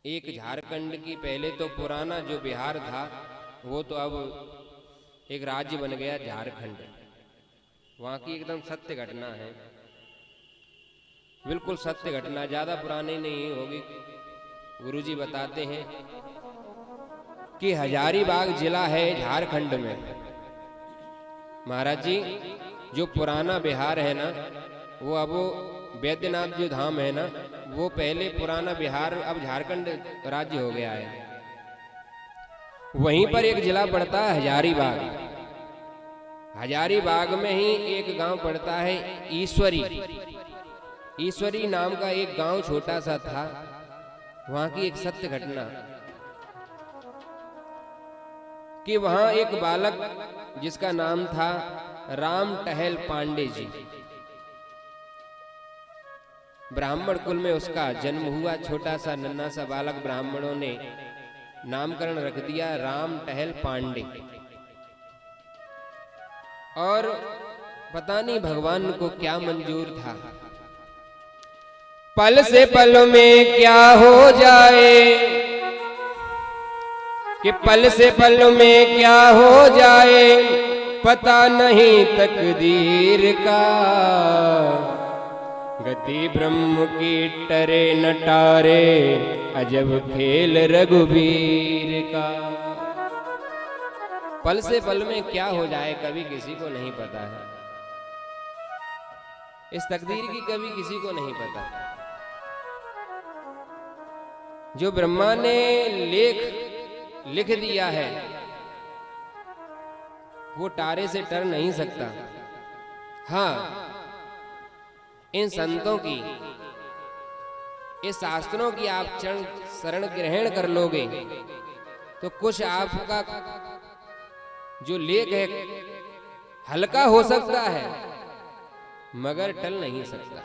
एक झारखंड की पहले तो पुराना जो बिहार था वो तो अब एक राज्य बन गया झारखंड। वहाँ की एकदम सत्य घटना है, बिल्कुल सत्य घटना, ज्यादा पुरानी नहीं होगी। गुरुजी बताते हैं कि हजारीबाग जिला है झारखंड में। महाराज जी, जो पुराना बिहार है ना, वो अब वैद्यनाथ जो धाम है ना, वो पहले पुराना बिहार अब झारखंड राज्य हो गया है। वहीं पर एक जिला पड़ता है हजारीबाग। हजारीबाग में ही एक गांव पड़ता है ईश्वरी। ईश्वरी नाम का एक गांव छोटा सा था। वहां की एक सत्य घटना कि वहां एक बालक जिसका नाम था राम टहल पांडे जी, ब्राह्मण कुल में उसका जन्म हुआ। छोटा सा नन्हा सा बालक, ब्राह्मणों ने नामकरण रख दिया राम टहल पांडे। और पता नहीं भगवान को क्या मंजूर था, पल से पल में क्या हो जाए, कि पल से पल में क्या हो जाए, पता नहीं तकदीर का, गति ब्रह्म की टरे न टारे, अजब खेल रघुवीर का। पल से पल में क्या हो जाए कभी किसी को नहीं पता है। इस तकदीर की कभी किसी को नहीं पता। जो ब्रह्मा ने लिख दिया है वो टारे से टर नहीं सकता। हाँ, इन संतों की, इस शास्त्रों की आप चरण शरण ग्रहण कर लोगे तो कुछ आपका जो लेख है हल्का हो सकता है मगर टल नहीं सकता।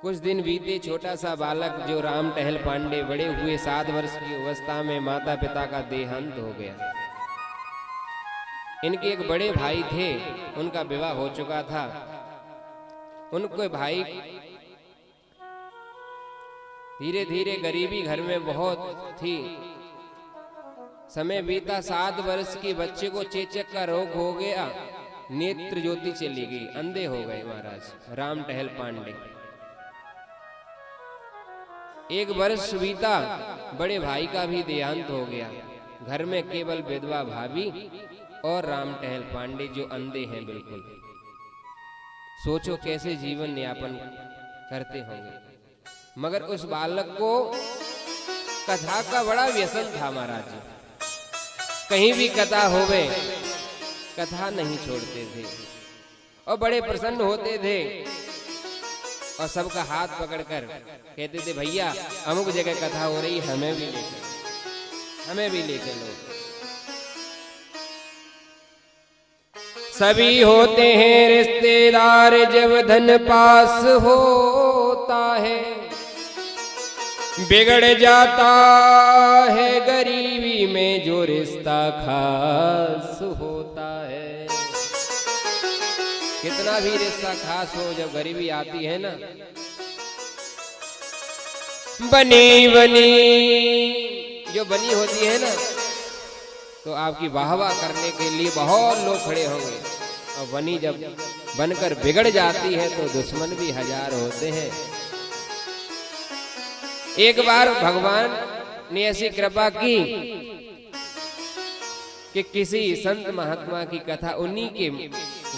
कुछ दिन बीते, छोटा सा बालक जो राम टहल पांडे, बड़े हुए 7 वर्ष की अवस्था में माता पिता का देहांत हो गया। इनके एक बड़े भाई थे, उनका विवाह हो चुका था। उनके भाई धीरे धीरे, गरीबी घर में बहुत थी। समय बीता, 7 वर्ष के बच्चे को चेचक का रोग हो गया, नेत्र ज्योति चली गई, अंधे हो गए महाराज राम टहल पांडे। 1 वर्ष बीता, बड़े भाई का भी देहांत हो गया। घर में केवल विधवा भाभी और राम टहल पांडे जो अंधे हैं बिल्कुल। सोचो कैसे जीवन यापन करते होंगे। मगर उस बालक को कथा का बड़ा व्यसन था महाराज जी। कहीं भी कथा होवे, कथा नहीं छोड़ते थे और बड़े प्रसन्न होते थे। और सबका हाथ पकड़कर कहते थे, भैया अमुक जगह कथा हो रही, हमें भी ले चलो, हमें भी ले चलो। सभी होते हैं रिश्तेदार जब धन पास होता है, बिगड़ जाता है गरीबी में जो रिश्ता खास होता है। कितना भी रिश्ता खास हो, जब गरीबी आती है ना, बनी जो बनी होती है ना, तो आपकी वाहवाह करने के लिए बहुत लोग खड़े होंगे। और बनी जब बनकर बिगड़ जाती है तो दुश्मन भी 1000 होते हैं। एक बार भगवान ने ऐसी कृपा की कि किसी संत महात्मा की कथा, उन्हीं के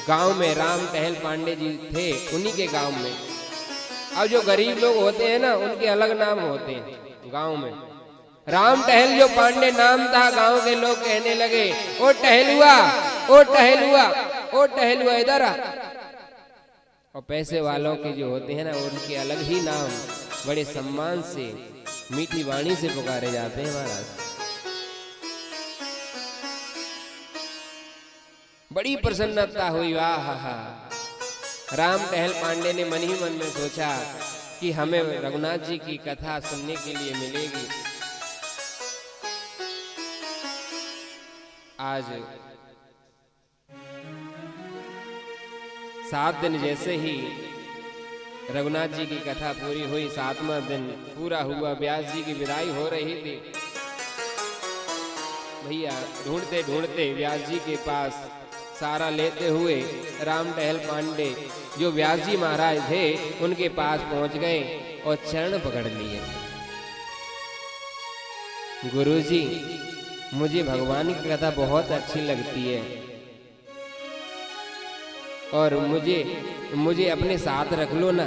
गांव में, राम टहल पांडे जी थे उन्हीं के गांव में। अब जो गरीब लोग होते हैं ना, उनके अलग नाम होते हैं गांव में। राम टहल जो पांडे नाम था, गांव के लोग कहने लगे, ओ टहलुआ, ओ टहलुआ, ओ टहलुआ इधर आ। और पैसे वालों के जो होते हैं ना, उनके अलग ही नाम, बड़े सम्मान से, मीठी वाणी से पुकारे जाते हैं महाराज। बड़ी प्रसन्नता हुई। आहा, राम टहल पांडे ने मन ही मन में सोचा कि हमें रघुनाथ जी की कथा सुनने के लिए मिलेगी। आज 7 दिन जैसे ही रघुनाथ जी की कथा पूरी हुई, 7वां दिन पूरा हुआ, व्यास जी की विदाई हो रही थी। भैया ढूंढते ढूंढते व्यास जी के पास सारा लेते हुए राम टहल पांडे जो व्यास जी महाराज थे उनके पास पहुंच गए और चरण पकड़ लिए। गुरुजी, मुझे भगवान की कथा बहुत अच्छी लगती है और मुझे अपने साथ रख लो ना,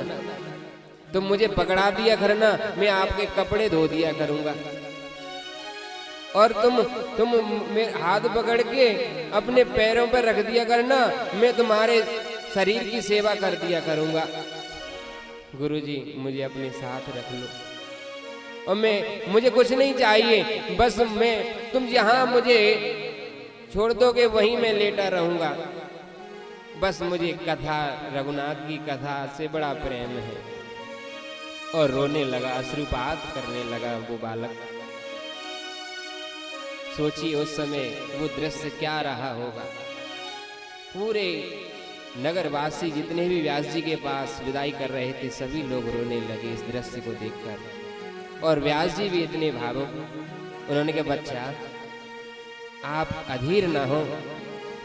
तुम मुझे पकड़ा दिया करना, मैं आपके कपड़े धो दिया करूंगा और तुम मेरे हाथ पकड़ के अपने पैरों पर रख दिया करना, मैं तुम्हारे शरीर की सेवा कर दिया करूंगा। गुरुजी, मुझे अपने साथ रख लो और मुझे कुछ नहीं चाहिए, बस तुम जहां मुझे छोड़ दोगे वहीं मैं लेटा रहूंगा। बस मुझे कथा, रघुनाथ की कथा से बड़ा प्रेम है। और रोने लगा, अश्रुपात करने लगा वो बालक। सोचिए उस समय वो दृश्य क्या रहा होगा। पूरे नगरवासी जितने भी व्यास जी के पास विदाई कर रहे थे सभी लोग रोने लगे इस दृश्य को देखकर। और व्यास जी भी इतने भावुक, उन्होंने कहा, बच्चा आप अधीर ना हो,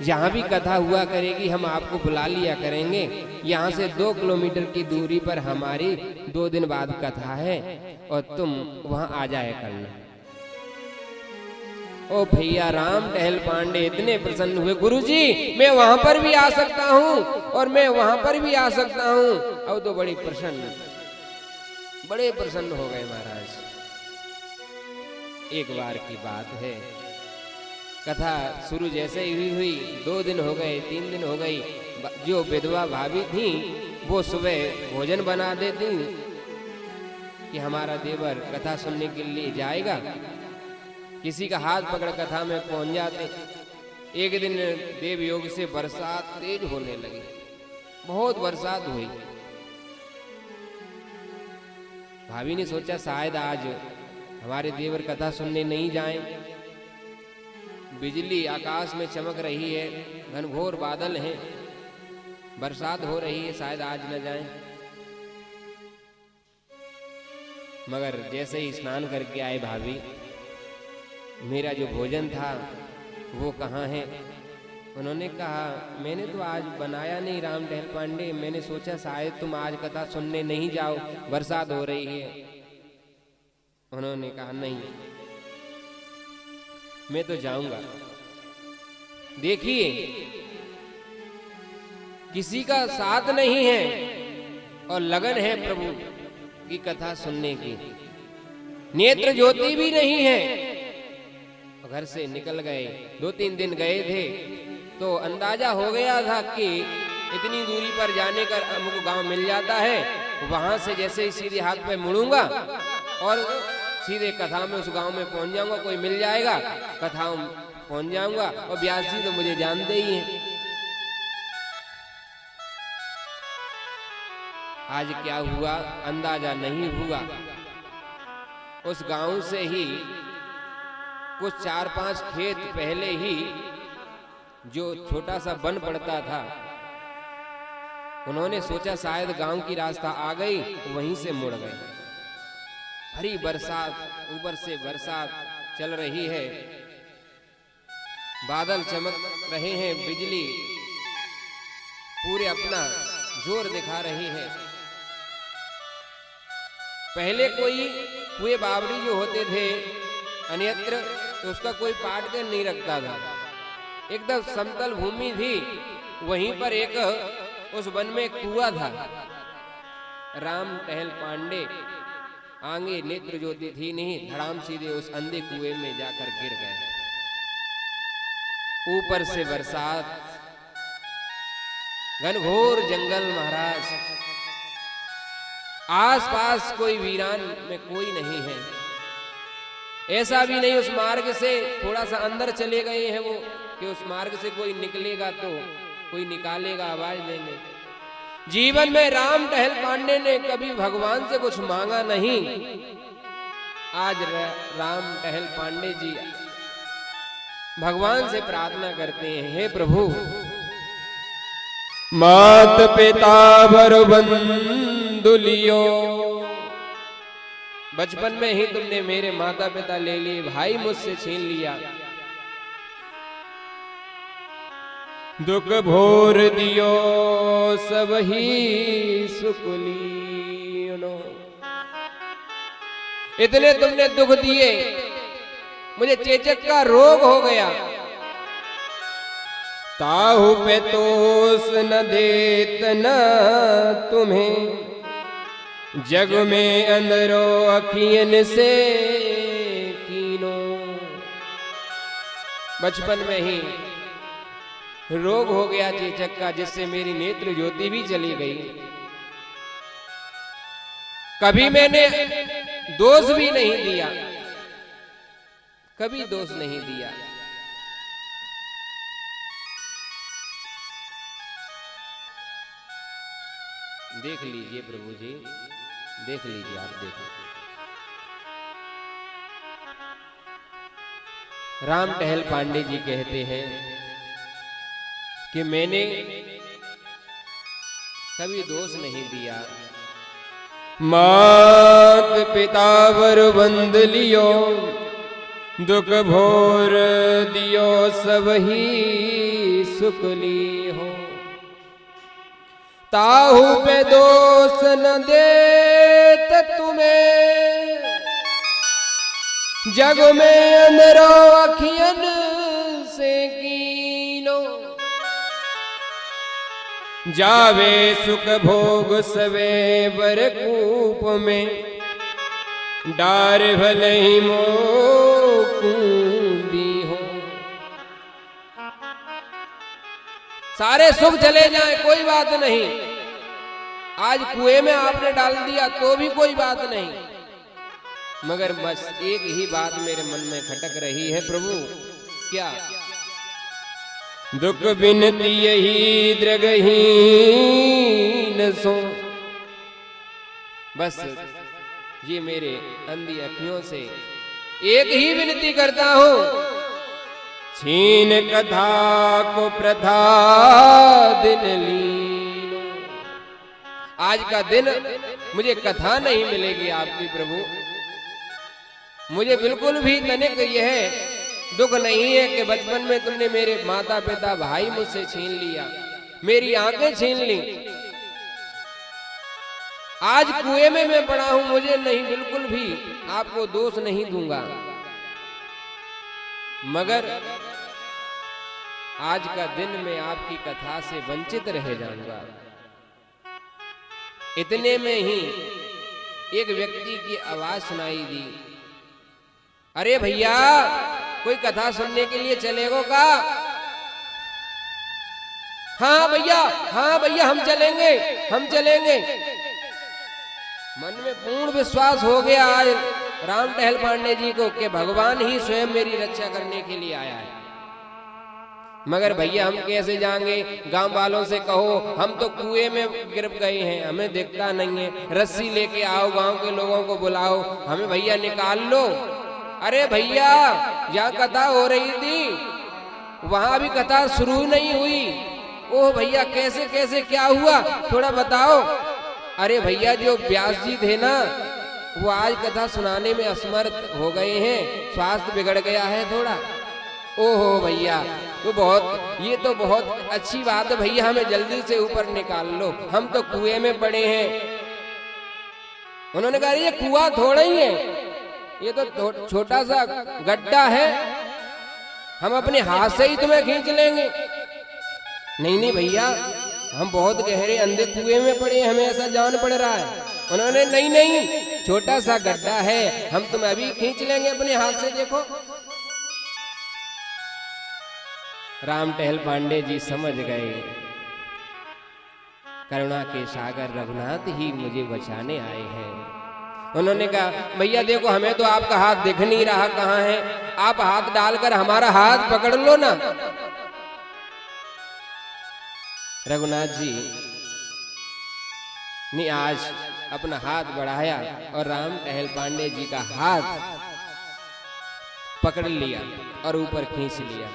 जहाँ भी कथा हुआ करेगी हम आपको बुला लिया करेंगे। यहाँ से 2 किलोमीटर की दूरी पर हमारी 2 दिन बाद कथा है और तुम वहाँ आ जाया करना। ओ भैया राम टहल पांडे इतने प्रसन्न हुए, गुरुजी मैं वहां पर भी आ सकता हूँ और मैं वहां पर भी आ सकता हूँ। अब तो बड़े प्रसन्न हो गए महाराज। एक बार की बात है, कथा शुरू जैसे ही हुई 2 दिन हो गए, 3 दिन हो गई। जो विधवा भाभी थी वो सुबह भोजन बना देती कि हमारा देवर कथा सुनने के लिए जाएगा, किसी का हाथ पकड़ कथा में पहुंच जाते। एक दिन देव योग से बरसात तेज होने लगी, बहुत बरसात हुई। भाभी ने सोचा शायद आज हमारे देवर कथा सुनने नहीं जाएं। बिजली आकाश में चमक रही है, घनघोर बादल हैं, बरसात हो रही है, शायद आज न जाएं। मगर जैसे ही स्नान करके आए भाभी, मेरा जो भोजन था वो कहाँ है? उन्होंने कहा, मैंने तो आज बनाया नहीं राम टहल पांडे, मैंने सोचा शायद तुम आज कथा सुनने नहीं जाओ, बरसात हो रही है। उन्होंने कहा, नहीं मैं तो जाऊंगा। देखिए किसी का साथ नहीं है और लगन है प्रभु की कथा सुनने की, नेत्र ज्योति भी नहीं है। घर से निकल गए, 2-3 दिन गए थे तो अंदाजा हो गया था कि इतनी दूरी पर जाने का हमको गांव मिल जाता है, वहां से जैसे ही सीधे हाथ पे मुड़ूंगा और सीधे कथा में उस गांव में पहुंच जाऊंगा, कोई मिल जाएगा, कथा पहुंच जाऊंगा। और व्यास जी तो मुझे जानते ही हैं। आज क्या हुआ अंदाजा नहीं हुआ। उस गांव से ही कुछ 4-5 खेत पहले ही जो छोटा सा वन पड़ता था, उन्होंने सोचा शायद गांव की रास्ता आ गई, वहीं से मुड़ गए। हरी बरसात, ऊपर से बरसात चल रही है, बादल चमक रहे हैं, बिजली पूरे अपना जोर दिखा रही है। पहले कोई कुएं बावड़ी जो होते थे अन्यत्र, तो उसका कोई पाट कर नहीं रखता था, एकदम समतल भूमि थी, वहीं पर एक उस वन में एक कुआं था। राम टहल पांडे आगे नेत्र ज्योति थी नहीं, धड़ाम सीधे उस अंधे कुएं में जाकर गिर गए। ऊपर से बरसात, घनघोर जंगल महाराज, आसपास कोई वीरान में कोई नहीं है। ऐसा भी नहीं उस मार्ग से थोड़ा सा अंदर चले गए हैं वो कि उस मार्ग से कोई निकलेगा तो कोई निकालेगा, आवाज देंगे। जीवन में राम टहल पांडे ने कभी भगवान से कुछ मांगा नहीं। आज राम टहल पांडे जी भगवान से प्रार्थना करते हैं, हे प्रभु, मात पिता वर बंधु बंधु लियो, बचपन में ही तुमने मेरे माता पिता ले लिए, भाई मुझसे छीन लिया, दुख भोर दियो सब ही सुख लीनो। इतने तुमने दुख दिए, मुझे चेचक का रोग हो गया, ताहू पे तोस न देत न तुम्हें, जग में अंदरो अखियन से कीनो। बचपन में ही रोग हो गया चेचक का, जिससे मेरी नेत्र ज्योति भी चली गई। कभी मैंने दोष भी नहीं दिया, कभी दोष नहीं दिया। देख लीजिए प्रभु जी, देख लीजिए, आप देखो। राम टहल पांडे जी कहते हैं कि मैंने कभी दोष नहीं दिया। मात पिता वर बंद लियो, दुख भोर दियो सब ही सुख ली हो, ताहू पे दोष न देत तुम्हें, जग में अंदरो अखियन से कीनो। जावे सुख भोग सवे बर कूप में, डार भले ही मोकूंदी हो। सारे सुख चले जाए कोई बात नहीं, आज कुएं में आपने डाल दिया तो भी कोई बात नहीं, मगर बस एक ही बात मेरे मन में खटक रही है प्रभु, क्या? दुख बिनती यही दृगहीन सो। बस ये मेरे अंधी अखियों से एक ही विनती करता हूं, छीन कथा को प्रथा दिन लीनो। आज का दिन मुझे कथा नहीं मिलेगी आपकी प्रभु, मुझे बिल्कुल भी तनिक यह दुख नहीं है कि बचपन में तुमने मेरे माता पिता भाई मुझसे छीन लिया, मेरी आंखें छीन ली, आज कुएं में मैं पड़ा हूं, मुझे नहीं, बिल्कुल भी आपको दोष नहीं दूंगा, मगर आज का दिन मैं आपकी कथा से वंचित रह जाऊंगा। इतने में ही एक व्यक्ति की आवाज सुनाई दी, अरे भैया कोई कथा सुनने के लिए चलेगो का? हाँ भैया, हाँ भैया, हम चलेंगे, हम चलेंगे। मन में पूर्ण विश्वास हो गया आज राम टहल पांडे जी को कि भगवान ही स्वयं मेरी रक्षा करने के लिए आया है। मगर भैया हम कैसे जाएंगे? गांव वालों से कहो हम तो कुएं में गिर गए हैं, हमें दिखता नहीं है, रस्सी लेके आओ, गांव के लोगों को बुलाओ, हमें भैया निकाल लो। अरे भैया जहाँ कथा हो रही थी वहां भी कथा शुरू नहीं हुई। ओह भैया कैसे कैसे क्या हुआ थोड़ा बताओ। अरे भैया जो व्यास जी थे ना वो आज कथा सुनाने में असमर्थ हो गए हैं, स्वास्थ्य बिगड़ गया है थोड़ा। ओहो भैया ये तो बहुत अच्छी बात है भैया, हमें जल्दी से ऊपर निकाल लो, हम तो कुएं में पड़े हैं। उन्होंने कहा ये कुआं थोड़ा ही है, ये तो छोटा सा गड्ढा है, हम अपने हाथ से ही तुम्हें खींच लेंगे। नहीं नहीं भैया हम बहुत गहरे अंधे कुएं में पड़े, हमें ऐसा जान पड़ रहा है। उन्होंने नहीं नहीं छोटा सा गड्ढा है, हम तुम्हें अभी खींच लेंगे अपने हाथ से, देखो। राम टहल पांडे जी समझ गए करुणा के सागर रघुनाथ ही मुझे बचाने आए हैं। उन्होंने कहा भैया देखो हमें तो आपका हाथ दिख नहीं रहा कहाँ है, आप हाथ डालकर हमारा हाथ पकड़ लो ना। रघुनाथ जी ने आज अपना हाथ बढ़ाया और राम टहल पांडे जी का हाथ पकड़ लिया और ऊपर खींच लिया।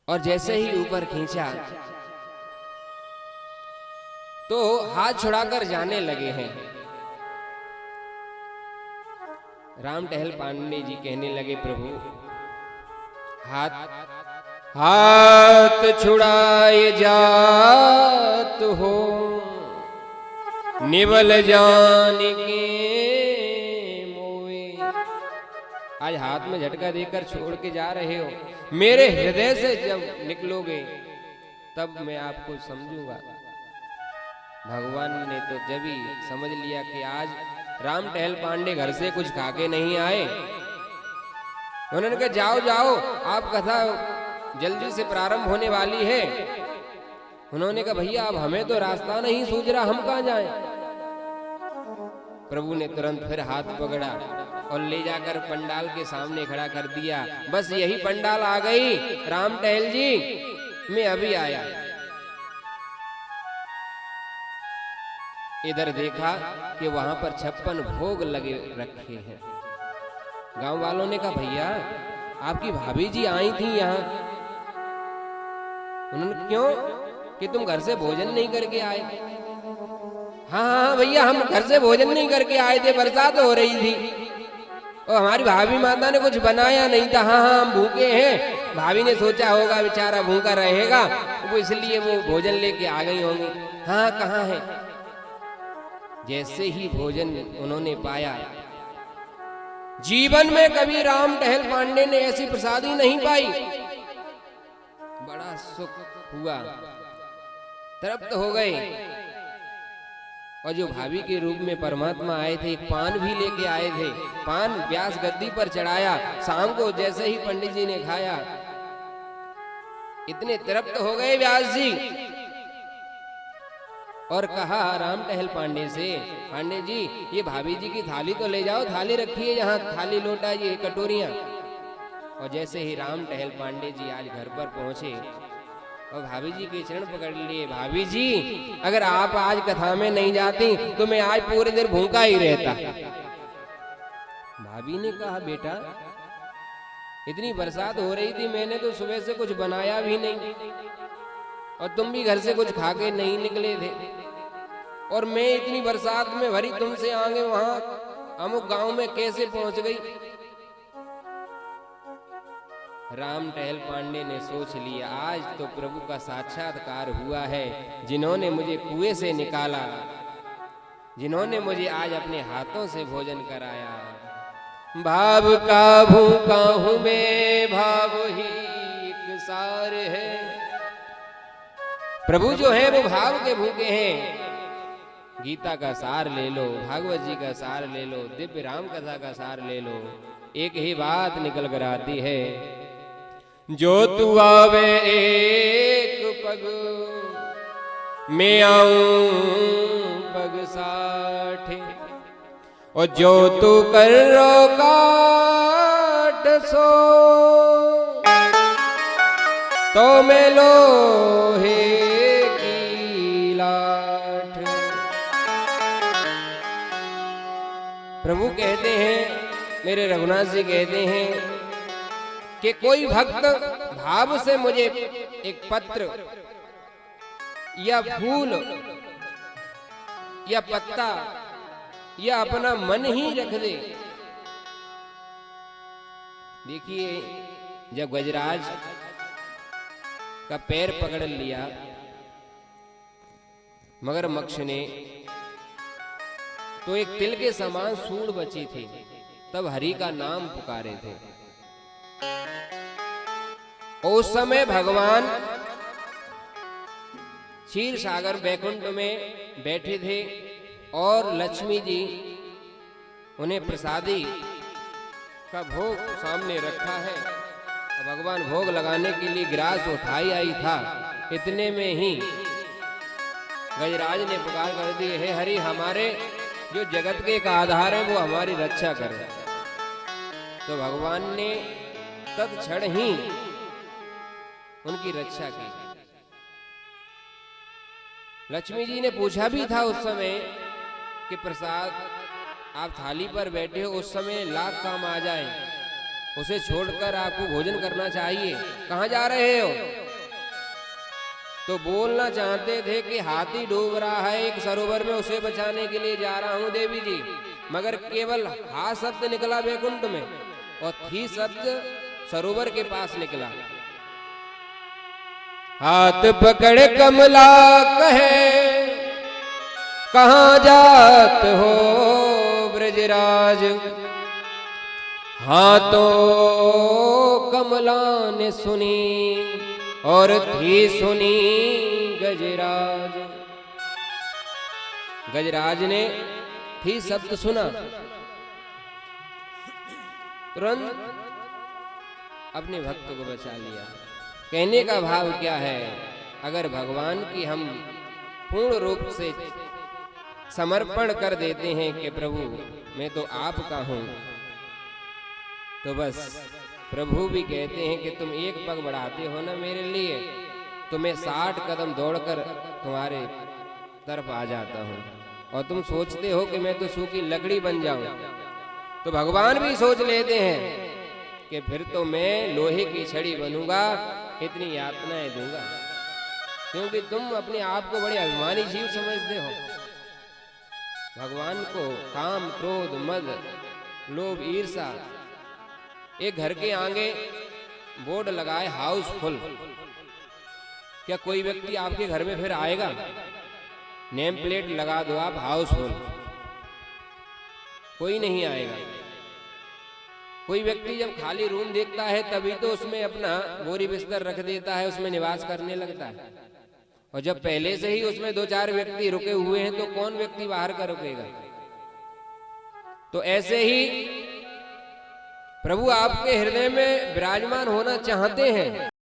और जैसे ही ऊपर खींचा तो हाथ छुड़ाकर जाने लगे हैं। राम टहल पांडे जी कहने लगे, प्रभु हाथ छुड़ाए जात हो, निवल जान के मोए। आज हाथ में झटका देकर छोड़ के जा रहे हो, मेरे हृदय से जब निकलोगे तब मैं आपको समझूंगा। भगवान ने तो जब ही समझ लिया कि आज राम टहल पांडे घर से कुछ खाके नहीं आए, उन्होंने कहा जाओ जाओ, आप कथा जल्दी से प्रारंभ होने वाली है। उन्होंने कहा भैया अब हमें तो रास्ता नहीं सूझ रहा, हम कहां जाएं? प्रभु ने तुरंत फिर हाथ पकड़ा और ले जाकर पंडाल के सामने खड़ा कर दिया। बस यही पंडाल आ गई, राम टहल जी मैं अभी आया। इधर देखा कि वहां पर 56 भोग लगे रखे हैं। गांव वालों ने कहा भैया आपकी भाभी जी आई थी यहाँ। उन्होंने क्यों? कि तुम घर से भोजन नहीं करके आए। हाँ हाँ भैया हम घर से भोजन नहीं करके आए थे, बरसात हो रही थी और हमारी भाभी माता ने कुछ बनाया नहीं था। हाँ हाँ हम भूखे हैं, भाभी ने सोचा होगा बेचारा भूखा रहेगा वो, इसलिए वो भोजन लेके आ गई होंगी। हाँ कहाँ है? जैसे ही भोजन उन्होंने पाया, जीवन में कभी राम टहल पांडे ने ऐसी प्रसादी नहीं पाई। बड़ा सुख हुआ, तृप्त हो गए। और जो भाभी के रूप में परमात्मा आए थे, एक पान भी लेके आए थे। पान व्यास गद्दी पर चढ़ाया, शाम को जैसे ही पंडित जी ने खाया, इतने तृप्त हो गए व्यास जी और कहा राम टहल पांडे से, पांडे जी ये भाभी जी की थाली तो ले जाओ, थाली रखी है यहाँ, थाली लोटा ये कटोरियां। और जैसे ही राम टहल पांडे जी आज घर पर पहुंचे और भाभी जी के चरण पकड़ लिए, भाभी जी अगर आप आज कथा में नहीं जाती तो मैं आज पूरे दिन भूखा ही रहता। भाभी ने कहा बेटा इतनी बरसात हो रही थी, मैंने तो सुबह से कुछ बनाया भी नहीं और तुम भी घर से कुछ खा के नहीं निकले थे, और मैं इतनी बरसात में भरी तुमसे आगे वहां अमुक गांव में कैसे पहुंच गई। राम टहल पांडे ने सोच लिया आज तो प्रभु का साक्षात्कार हुआ है, जिन्होंने मुझे कुएं से निकाला, जिन्होंने मुझे आज अपने हाथों से भोजन कराया। भाव का भूखा हूं मैं, भाव ही एक सार है। प्रभु जो है वो भाव के भूखे हैं। गीता का सार ले लो, भागवत जी का सार ले लो, दिव्य राम कथा का सार ले लो, एक ही बात निकल कर आती है, जो तू आवे एक पग मैं आऊं पग 60, और जो तू कर रो काट सो तो मैं लोहे की लाठ। प्रभु कहते हैं, मेरे रघुनाथ जी कहते हैं कि कोई भक्त भाव से मुझे एक पत्र या फूल या पत्ता या अपना मन ही रख दे। देखिए जब गजराज का पैर पकड़ लिया मगरमच्छ ने, तो एक तिल के समान सूंड बची थी, तब हरि का नाम पुकारे थे। उस समय भगवान क्षीर सागर बैकुंठ में बैठे थे और लक्ष्मी जी उन्हें प्रसादी का भोग सामने रखा है। भगवान भोग लगाने के लिए गिरास उठाई आई था, इतने में ही गजराज ने पुकार कर दी, हे हरि हमारे जो जगत के एक आधार है वो हमारी रक्षा करे। तो भगवान ने तत्क्षण ही उनकी रक्षा की। लक्ष्मी जी ने पूछा भी था उस समय कि प्रसाद आप थाली पर बैठे हो, उस समय लाख काम आ जाए, उसे छोड़कर आपको भोजन करना चाहिए, कहां जा रहे हो? तो बोलना चाहते थे कि हाथी डूब रहा है एक सरोवर में, उसे बचाने के लिए जा रहा हूं देवी जी, मगर केवल हा शब्द निकला वैकुंठ में और थी शब्द सरोवर के पास निकला। हाथ पकड़ कमला कहे कहां जात हो ब्रजराज, हाँ तो कमला ने सुनी और थी सुनी गजराज। गजराज ने थी शब्द सुना, तुरंत अपने भक्त को बचा लिया। कहने का भाव क्या है, अगर भगवान की हम पूर्ण रूप से समर्पण कर देते हैं कि प्रभु मैं तो आपका हूं, तो बस प्रभु भी कहते हैं कि तुम एक पग बढ़ाते हो ना मेरे लिए, तो मैं 60 कदम दौड़कर तुम्हारे तरफ आ जाता हूं, और तुम सोचते हो कि मैं तो सूखी लकड़ी बन जाऊं। तो भगवान भी सोच लेते हैं कि फिर तो मैं लोहे की छड़ी बनूंगा, इतनी यातनाएं दूंगा, क्योंकि तुम अपने आप को बड़े अभिमानी जीव समझते हो। भगवान को काम क्रोध मद लोभ ईर्षा, एक घर के आगे बोर्ड लगाए हाउसफुल, क्या कोई व्यक्ति आपके घर में फिर आएगा? नेम प्लेट लगा दो आप हाउसफुल, कोई नहीं आएगा। कोई व्यक्ति जब खाली रूम देखता है तभी तो उसमें अपना बोरी बिस्तर रख देता है, उसमें निवास करने लगता है, और जब पहले से ही उसमें 2-4 व्यक्ति रुके हुए हैं तो कौन व्यक्ति बाहर का रुकेगा? तो ऐसे ही प्रभु आपके हृदय में विराजमान होना चाहते हैं,